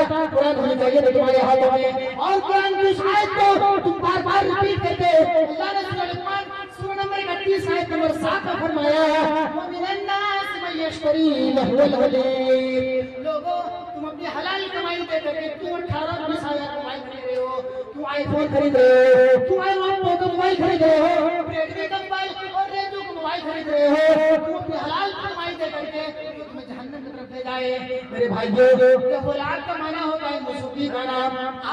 قرآن ہونی چاہیے تمہارے ہاتھوں میں، اور قرآن کی اس آیت کو تم بار بار ریپیٹ کرتے اللہ نے سورہ لقمان سورہ نمبر 31 آیت نمبر 7 میں فرمایا وَمِنَ النَّاسِ مَن يَشْتَرِي لَهْوَ الْحَدِيثِ، لوگوں تم اپنی حلال کمائی دے کر کے کیوں 18-20 ہزار موبائل خرید رہے ہو، کیوں آئی فون خرید رہے ہو، کیوں آئی فون موبائل خرید رہے ہو، ریڈمی کا موبائل اور ریڈیو کا موبائل خرید رہے ہو، کیوں اپنی حلال کمائی دے کر کے تمہیں جہنم کی طرف لے جائے۔ میرے بھائیو یہ اولاد کا معنی ہوتا ہے موسیقی گانا۔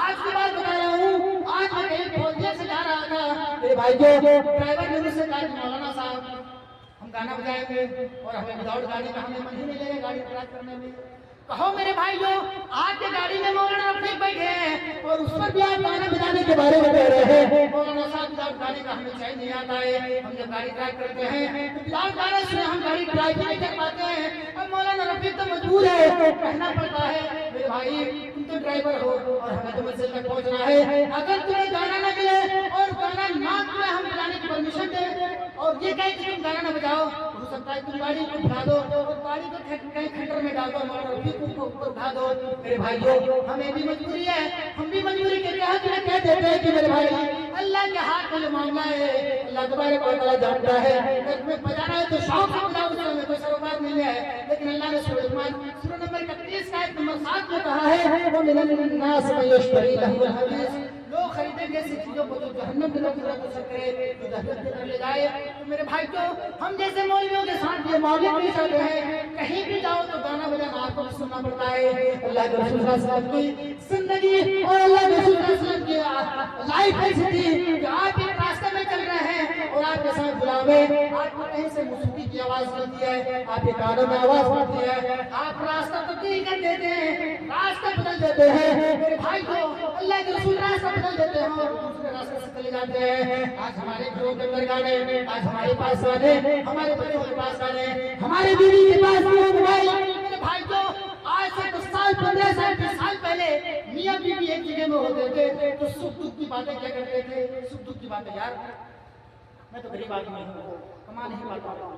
آج کی بات بتا رہا ہوں، آج میں کہیں فوجیہ سے جا رہا تھا، میرے بھائیو ڈرائیور نے مجھ سے کہا کہ مولانا صاحب ہم گانا بجائیں گے اور ہمیں وداؤٹ گانے کا ہمیں من ہی نہیں لے گا گاڑی ڈرائیو کرنے میں۔ کہو میرے بھائیو آپ کے گاڑی میں مولانا رفیق بیٹھے ہیں اور اس پر بھی آپ گانا بجانے کے بارے میں کہہ رہے ہیں، مولانا صاحب وداؤٹ گانے کا ہمیں چین نہیں آتا ہے، ہم جب گاڑی ڈرائیو کرتے ہیں تو وداؤٹ گانے سے ہم گاڑی ڈرائیو نہیں کر پاتے ہیں، اور مولانا رفیق تو مجبور ہے کہنا پڑتا ہے میرے بھائی تم تو ڈرائیور ہو اور ہمیں تو منزل تک پہنچنا ہے، اگر تمہیں گانا نہ ملے اور گانا نہ تمہیں ہم بجانے کی پرمیشن دیں اور یہ کہیں کہ تم گانا نہ بجاؤ، ہو سکتا ہے تم گاڑی کو اٹھا دو اور گاڑی کو کہیں کھنڈر میں ڈال دو، مولانا رفیق کو اوپر اٹھا دو۔ میرے بھائیو ہمیں بھی مجبوری ہے، ہم بھی مجبوری کے تحت کہہ دیتے ہیں کہ میرے بھائی اللہ کے ہاتھ میں جو معاملہ ہے اللہ تبارک و تعالیٰ جانتا ہے، اگر تمہیں بجانا ہے تو شوق سے بجاؤ، اس میں کوئی سروکار نہیں ہے، لیکن اللہ نے سورہ لقمان سورہ نمبر 31 آیت نمبر 7 میں کہا ہے وَمِنَ النَّاسِ مَن يَشْتَرِي لَهْوَ الْحَدِيثِ، لوگ خریدیں گے ایسی چیزوں کو جو جہنم کی طرف اثر کرے، جو جہنم کی طرف لے جائے۔ تو میرے بھائی تو ہم جیسے مولویوں کے ساتھ یہ معاملے پیش آتے ہیں، کہیں بھی جاؤ تو گانا بجانا آپ کو بھی سننا پڑتا ہے۔ اللہ کے رسول صلی اللہ علیہ وسلم کی زندگی اور اللہ کے رسول صلی اللہ علیہ وسلم کی لائف ایسی تھی کہ آپ ایک راستے میں چل رہے ہیں اور آپ کے ساتھ بلاوے، آپ کو کہیں سے موسیقی کی آواز ملتی ہے، آپ کے کانوں میں آواز ملتی ہے، آپ راستہ تبدیل کر دیتے ہیں، راستہ بدل دیتے ہیں۔ میرے بھائی کو اللہ کے رسول راستہ بدل دیتے ہیں اور دوسرے راستے سے چلے جاتے ہیں۔ آج ہمارے گھروں کے اندر گانے، آج ہمارے پاس گانے، ہمارے بچوں کے پاس گانے، ہمارے بیوی کے پاس موبائل۔ میرے بھائی کو آج سے 10 سال 15 سال 20 سال پہلے میاں بیوی ایک جگہ میں ہوتے تھے تو سکھ دکھ کی باتیں کیا کرتے تھے؟ سکھ دکھ کی باتیں، یار میں تو غریب آدمی ہوں، کما نہیں پاتا ہوں،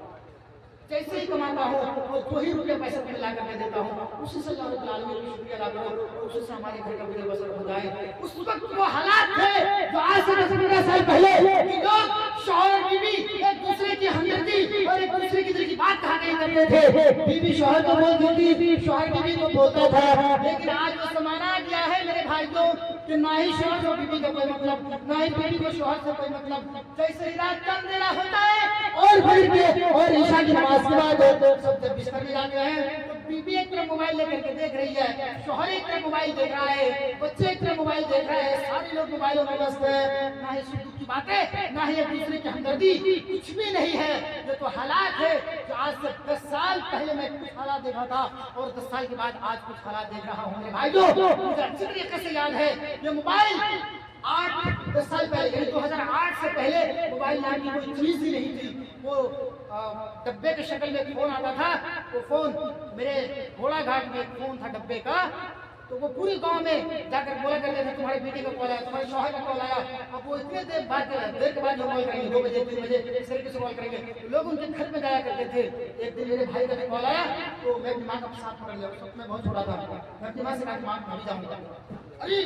جیسے ہی کماتا ہوں اور 2 ہی روپے پیسے میں لا کر دے دیتا ہوں، اسی سے اللہ رب العالمین کی شکریہ ادا کرو اور اسی سے ہمارے گھر کا گزر بسر ہو جائے۔ اس وقت وہ حالات تھے جو آج سے 10-15 سال پہلے کہ لوگ شوہر اور بیوی ایک دوسرے کی ہمدردی اور ایک دوسرے کی دل کی بات کہا نہیں کرتے تھے، بیوی شوہر کو بولتی تھی، شوہر بیوی کو بولتا تھا، لیکن آج وہ زمانہ آ گیا ہے میرے بھائی کو کہ نہ ہی شوہر کو بیوی کا کوئی مطلب، نہ ہی بیوی کو شوہر سے کوئی مطلب، جیسے ہی رات کا اندھیرا ہوتا ہے اور فجر کے اور عشاء کی نماز کے بعد سب جب بستر میں جاتے ہیں تو بیوی ایک طرف موبائل لے کر کے دیکھ رہی ہے، شوہر ایک طرف موبائل دیکھ رہا ہے، بچے ایک طرف موبائل دیکھ رہے ہیں، سارے لوگ موبائلوں میں مست ہیں، نہ ہی سکھ دکھ کی باتیں، نہ ہی ایک دوسرے کی ہمدردی، کچھ بھی نہیں ہے۔ یہ تو حالات ہے جو آج سے 10 سال پہلے میں کچھ حالات دیکھا تھا اور 10 سال کے بعد آج کچھ حالات دیکھ رہا ہوں۔ میرے بھائیو مجھے اچھی طریقے سے یاد ہے یہ موبائل 8-10 سال پہلے یعنی 2008 سے پہلے موبائل نام کی کوئی چیز ہی نہیں تھی، وہ ڈبے کے شکل میں فون آتا تھا، وہ فون میرے گھوڑا گھاٹ میں ایک فون تھا ڈبے کا، تو وہ پوری گاؤں میں جا کر بولا کرتے تھے تمہارے بیٹے کا کال آیا، تمہارے شوہر کا کال آیا، اب وہ اتنے دیر کے بعد جو کال کریں گے 2 بجے 3 بجے اس طریقے سے کال کریں گے، لوگ ان کے گھر میں جایا کرتے تھے۔ ایک دن میرے بھائی کا کال آیا تو میں اپنی ماں کا ساتھ پکڑ لیا، اس وقت میں بہت چھوٹا تھا، میں اپنی ماں سے کہا کہ ماں میں بھی جاؤں گا، ارے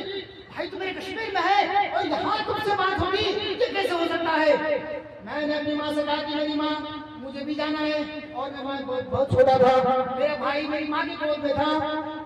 بھائی تو میرے کشمیر میں ہے اور یہاں تم سے بات ہوگی، یہ کیسے ہو سکتا ہے؟ میں نے اپنی ماں سے کہا کہ میری ماں مجھے بھی جانا ہے اور میں بہت چھوٹا تھا، میرا بھائی میری ماں کی گود میں تھا،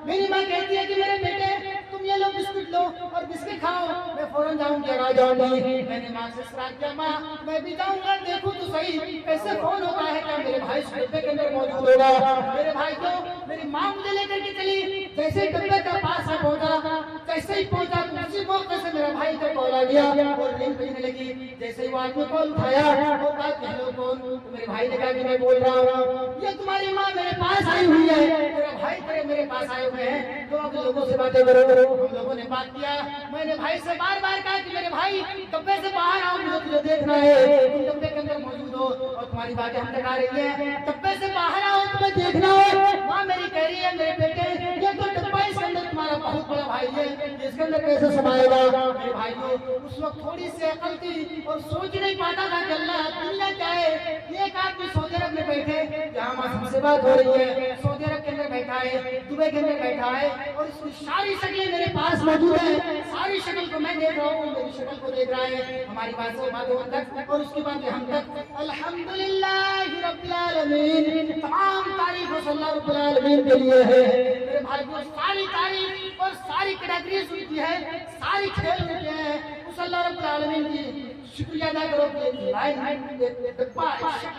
میری ماں کہتی ہے کہ میرے بیٹے تم یہ لو بسکٹ لو اور بسکٹ کھاؤ، میں فوراً جاؤں گی اور آ جاؤں گی۔ میں نے ماں سے اصرار کیا ماں میں بھی جاؤں گا، دیکھو تو صحیح کیسے فون ہوتا ہے، کیا میرے بھائی اس ڈبے کے اندر موجود ہوگا؟ میرے بھائی کو میری ماں مجھے لے کر کے چلی، جیسے ڈبے کا پاس میں پہنچا، جیسے ہی پہنچا تو اسی موقع سے میرا بھائی کا کال آ گیا اور رنگ بجنے لگی، جیسے ہی وہ آدمی کال اٹھایا وہ کہا کہ ہیلو کون؟ تو میرے بھائی نے کہا کہ میں بول رہا ہوں یہ تمہاری ماں میرے پاس آئی ہوئی ہے، میرا بھائی تیرے میرے پاس آئے ہوئے ہیں، تو اب لوگوں سے باتیں کرو۔ ہم لوگوں نے بات کیا، میں نے بھائی سے بار بار کہا کہ میرے بھائی ڈبے سے باہر آؤ، مجھے تجھے دیکھنا ہے، تم ڈبے کے اندر موجود ہو اور تمہاری باتیں ہم تک آ رہی ہیں، ڈبے سے باہر آؤ تمہیں دیکھنا ہے۔ ماں میری کہہ رہی ہے میرے بیٹے یہ تو ڈبہ اس کے اندر تمہارا بہت بڑا بھائی ہے، اس کے اندر کیسے سمائے گا؟ میرے بھائیو اس وقت تھوڑی سی عقل تھی اور سوچ نہیں پاتا تھا کہ اللہ دنیا کیا ہے۔ ایک آدمی سعودی عرب میں بیٹھے، جہاں ہم سے بات ہو رہی ہے، سعودی عرب کے اندر بیٹھے बैठा है, दुबई के अंदर बैठा है और इसकी सारी शक्लें मेरे पास मौजूद है, सारी शक्ल को मैं देख रहा हूँ, मेरी शक्ल को देख रहा है, हमारी बात से बात तक और उसके बाद हम तक। अल्हम्दुलिल्लाह रब्बिल आलमीन, तमाम तारीफ अल्लाह रब्बुल आलमीन के लिए है। मेरे भाई को सारी तारीफ और सारी कैटेगरीज उनकी है, सारी खेल उनके हैं, उस अल्लाह रब्बुल आलमीन की शुक्रिया अदा करो कि लाइन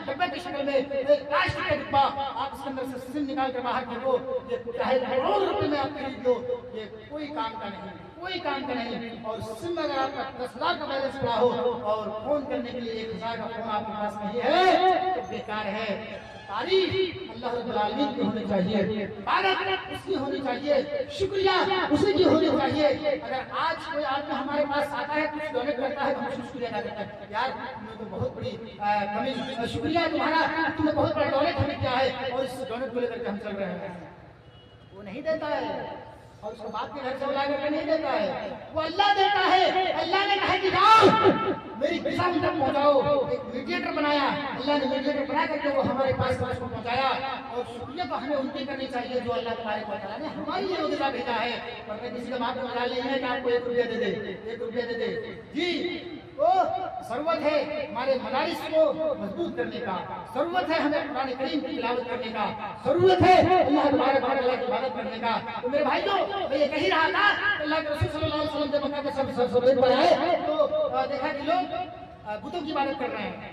डब्बे की शक्ल में एक राष्ट्र का डिब्बा आप इसके अंदर से सिम निकाल कर बाहर फेंको, ये चाहे करोड़ रुपए में आप खरीद लो, ये कोई काम का नहीं, कोई काम का नहीं। और सिम अगर आपका 10 लाख का बैलेंस पड़ा हो और फोन करने के लिए 1000 का फोन आपके पास नहीं है तो बेकार है। तारीफ अल्लाह रब्बुल आलमीन की होनी चाहिए, इबादत उसकी होनी चाहिए, शुक्रिया उसी की होनी चाहिए। अगर आज कोई आदमी हमारे पास आता है, कुछ डोनेट करता है तो हम शुक्रिया अदा करते हैं, यार तुमने तो बहुत बड़ी कमी, शुक्रिया तुम्हारा, तुमने बहुत बड़ा डोनेट हमें किया है और इस डोनेट को लेकर के हम चल रहे हैं। वो नहीं देता है और उसको बाप के घर से बुला करके नहीं देता है, वो अल्लाह देता है। अल्लाह ने कहा कि जाओ मेरी किसान तक पहुंचाओ, एक मीडिएटर बनाया, अल्लाह ने मीडिएटर बना करके वो हमारे पास उसको पहुंचाया। और शुक्रिया तो हमें उनकी करनी चाहिए जो अल्लाह तबारक व तआला ने हमारे लिए रोज़ा भेजा है। और मैं किसी का बाप को मजा नहीं है कि आपको 1 रुपया दे दे, 1 रुपया दे दे जी। तो जरूरत है हमारे मदारिस को मजबूत करने का, जरूरत है हमें कुरान करीम की तिलावत करने का, जरूरत है अल्लाह तबारक व तआला की इबादत करने का। तो मेरे भाइयों, मैं ये कह रहा था अल्लाह के रसूल सल्लल्लाहु अलैहि वसल्लम जब मक्का के सब पर आए तो देखा कि लोग बुतों की इबादत कर रहे हैं,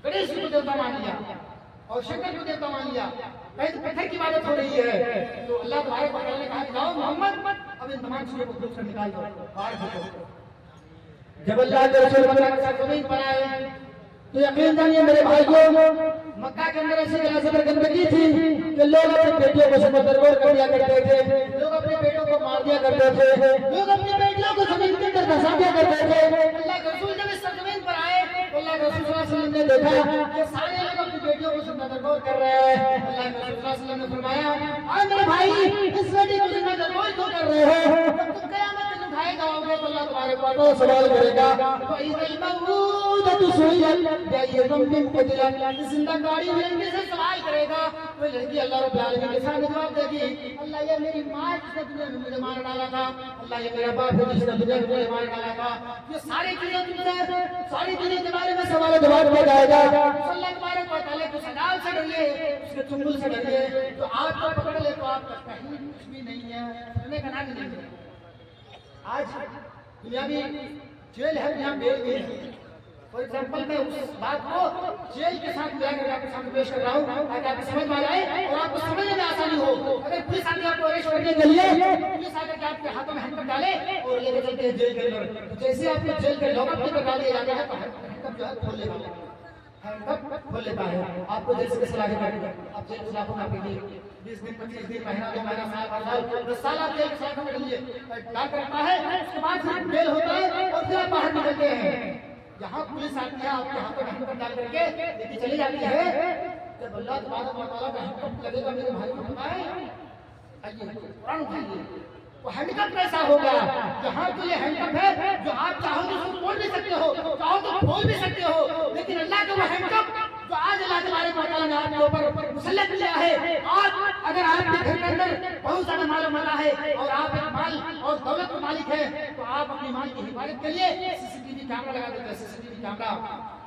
गणेश को देवता मान लिया और शंकर को देवता मान लिया, कहीं तो पत्थर की इबादत हो रही है। तो अल्लाह तबारक व तआला ने कहा कि जाओ मोहम्मद अब इन तमाम चीजों को खोज कर निकाल दो, बाहर फेंको। जब अल्लाह के रसूल मक्का के जमीन पर आए तो यकीन जानिए मेरे भाइयों, मक्का के अंदर ऐसी गंदगी थी कि लोग अपनी बेटियों को समंदर कर दिया करते थे, लोग अपनी बेटियों को मार दिया करते थे, लोग अपनी बेटियों को जमीन के अंदर धंसा दिया करते थे। अल्लाह के रसूल जब इस जमीन पर आए तो अल्लाह के रसूल सल्लल्लाहु अलैहि वसल्लम ने देखा कि सारे लोग अपनी बेटियों को समंदर कर रहे हैं। अल्लाह के रसूल सल्लल्लाहु अलैहि वसल्लम ने फरमाया, "आ मेरे भाई, इस बेटी को समंदर क्यों कर रहे हो? जब तुम क़यामत में उठाए जाओगे तो अल्लाह तबारक व तआला सवाल करेगा, तो इज़ल मऊदतु सुइलत जिंदागाड़ी लड़की से सवाल करेगा। वो लड़की अल्लाह रब्बुल आलमीन के सामने जवाब देगी, अल्लाह ये मेरी माँ जिसने दुनिया में मुझे मार डाला था, अल्लाह ये मेरा बाप है जिसने दुनिया में मुझे मार डाला था, ये सारी चीजें तुमसे, सारी चीजें के बारे में सवाल जवाब किया जाएगा। अल्लाह तबारक व तआला को सजाल से डरिए, उसके चुंगल से डरिए, तो आपको पकड़ ले तो आपका कहीं कुछ भी नहीं है, करने का नाम नहीं है। आज दुनिया में जेल है, यहाँ बेल भी है। फॉर एग्जाम्पल मैं उस बात को जेल के साथ मिला कर आपके सामने पेश कर रहा हूँ ताकि आपको समझ में आ जाए और आपको समझने में आसानी हो। अगर पुलिस आके आपको अरेस्ट करने के लिए पुलिस आकर के आपके हाथों में हैंडकफ डाले और लेके चलते हैं जेल के अंदर, तो जैसे आपको जेल के लॉकअप के अंदर डाल दिया जाता है तो हैंडकफ जो है खोल लेता है, हैंडकफ खोल लेता है, आपको जेल से कैसे लाके काटेगा, आप जेल के सलाखों में आपके 20 दिन 25 दिन महीना 2 महीना साल 10 साल आप जेल के सलाखों में डालिए डाल रखता है, उसके बाद फिर बेल होता है और फिर आप बाहर निकलते हैं। यहाँ पुलिस आती है आपके हाथों में हैंडकफ डाल करके लेके चली जाती है, जब अल्लाह तबारक व तआला का हैंडकफ लगेगा मेरे भाई को बताएं, आइए कुरान उठाइए, वो हैंडकफ कैसा होगा? जहाँ तो ये हैंडकफ है जो आप चाहो तो उसको तोड़ भी सकते हो, चाहो तो खोल भी सकते हो, लेकिन अल्लाह का वो हैंडकफ जो आज अल्लाह तबारक व तआला ने आपके ऊपर मुसल्लत किया है, आज अगर आपके घर के अंदर बहुत सारा माल माला है और आप एक माल और दौलत के मालिक है तो आप अपनी माल की हिफाजत के लिए सीसीटीवी कैमरा लगा देते हैं, सीसीटीवी कैमरा,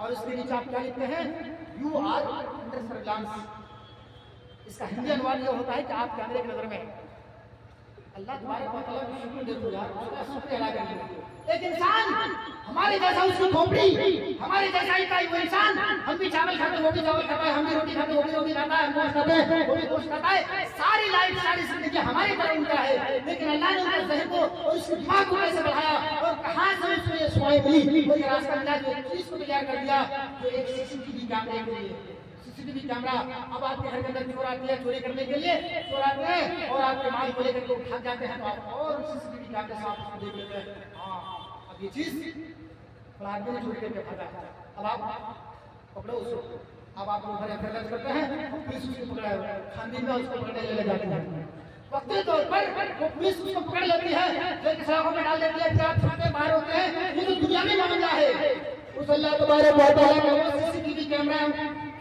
और उसके नीचे आप क्या लिखते हैं, यू आर अंडर सर्विलांस। इसका हिंदी अनुवाद ये होता है कि आप कैमरे की नजर में। अल्लाह तबारक व तआला की शुक्र देखो यार, उसका शुक्र अदा करिए। एक इंसान हमारे जैसा, उसकी खोपड़ी हमारे जैसा ही का वो इंसान, हम भी चावल खाते वो भी चावल खाता है, हम भी रोटी खाते वो भी रोटी खाता है, हम गोश्त खाते हैं वो भी गोश्त खाता है, सारी लाइफ सारी जिंदगी हमारी तरह उनका है, लेकिन अल्लाह ने उनके ज़हन को और उसके दिमाग को कैसे बढ़ाया और कहाँ से उसको ये सुआई मिली, वो ये रास्ता मिला जो एक चीज को तैयार कर दिया, जो एक सीसीटीवी कैमरे के लिए। सीसीटीवी कैमरा, अब आपके घर के अंदर चोर आते हैं, चोरी करने के लिए चोर आते हैं और आपके माल को लेकर के भाग जाते हैं, तो आप और सीसीटीवी कैमरे से आप उसको देख लेते हैं, हाँ अब ये चीज आदमी ने चोरी करके भागा, अब आप पकड़ो उसको, अब आप लोग घर दर्ज करते हैं, पुलिस उसको पकड़ा, खानदीन में उसको पकड़ने ले जाते हैं, वक्ती तौर पर वो पुलिस उसको पकड़ लेती है, जेल के सलाखों में डाल देती है, फिर आप छाते बाहर होते हैं, ये तो दुनिया में मामला है। उस अल्लाह तबारक व तआला का सीसीटीवी कैमरा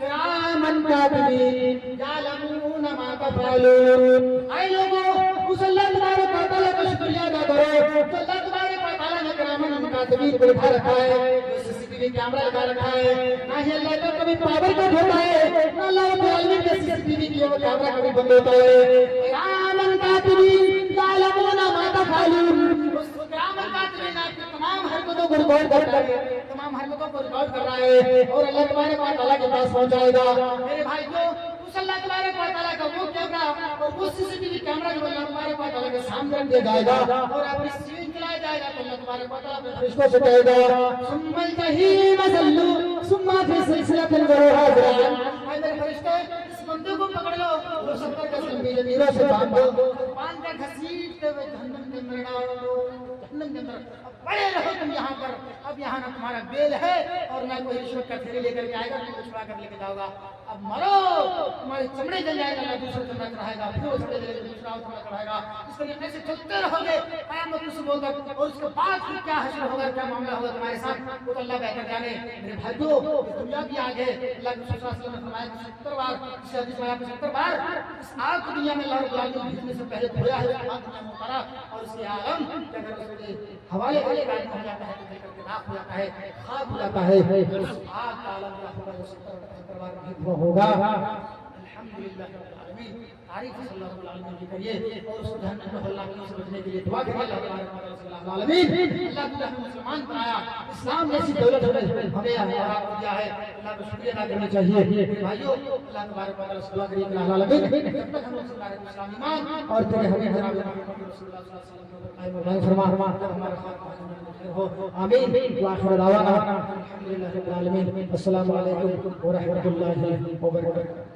किरामन कातिबीन यालमून मा का फालून। आए लोगों, उस अल्लाह तबारक व तआला का शुक्रिया अदा करो। तो अल्लाह तबारक व तआला ने किरामन कातिबीन को बिठा रखा है, सीसीटीवी कैमरा लगा रखा है। ना ही अल्लाह का कभी पावर कट होता है, ना अल्लाह रब्बुल आलमीन का सीसीटीवी की वो कैमरा कभी बंद होता है। किरामन कातिबीन यालमूना मा तफअलून। उस किरामन कातिबीन आपकी तमाम हरकतों को रिकॉर्ड कर रहा है, तमाम हरकतों को रिकॉर्ड कर रहा है और अल्लाह तबारक व तआला के पास पहुंचाएगा। मेरे भाइयों, उस अल्लाह तबारक व तआला का वो कैमरा और वो सीसीटीवी कैमरा जो अल्लाह तबारक व तआला के सामने रख दिया जाएगा और आपकी स्क्रीन चलाया जाएगा तो अल्लाह तबारक व तआला अपने फरिश्तों से कहेगा सुम्मल जहीम सल्लू सुम्मा फी सिलसिलतिन ज़रूहा ज़रान। ऐ मेरे फरिश्ते, इस बंदे को पकड़ लो और 70 कसम की जमीरों से बांध कर घसीटते हुए जहन्नम के अंदर डालो। जहन्नम के अंदर बड़े रहो तुम यहाँ पर। अब यहाँ ना तुम्हारा बेल है और ना कोई रिश्वत का थैली लेकर के आएगा, तुमको छुड़ा कर लेके जाओगा। अब मरो, तुम्हारे चमड़े जल जाएगा, ना दूसरा चमड़ा चढ़ाएगा, फिर वो चमड़े जलेगा, दूसरा चमड़ा चढ़ाएगा। इस तरीके से चलते रहोगे क़यामत के सुबह तक। और उसके बाद फिर क्या हश्र होगा, क्या मामला होगा तुम्हारे साथ, वो तो अल्लाह बेहतर जाने। मेरे भाइयों, दुनिया भी आगे अल्लाह के रसूल सल्लल्लाहु अलैहि वसल्लम ने फरमाया 70 बार, इस हदीस में 70 बार इस आग की दुनिया में अल्लाह रब्बुल आलमीन भेजने से पहले धोया है, उसके बाद दुनिया में उतारा और उसके आलम अगर उसके हवाले वाले का हो जाता है तो जल करके राख हो जाता है, खाक हो जाता है। उस आग का आलम क्या होगा जो 70 बार भेद होगा। अल्हम्दुलिल्लाह रब्बिल आलमीन। तारीफ सल्लल्लाहु अलैहि वसल्लम की करिए और उस जहन्नम में अल्लाह के बचने के लिए दुआ करिए। अल्लाह सल्लल्लाहु अलैहि वसल्लम अल्लाह ताला हमें मुसलमान बनाया, इस्लाम जैसी दौलत हमें आपको दिया है, अल्लाह का शुक्रिया अदा करना चाहिए। भाइयों, अल्लाह तबारक व तआला से दुआ करिए कि अल्लाह अलमीन जब तक हम इस्लाम ईमान और तेरे हबीब जनाब मोहम्मद रसूलुल्लाह सल्लल्लाहु अलैहि वसल्लम को फरमा हमारा हो आमीन। व आखिर दावाना अल्हम्दुलिल्लाहि रब्बिल आलमीन। अस्सलामु अलैकुम व रहमतुल्लाहि व बरकातहू।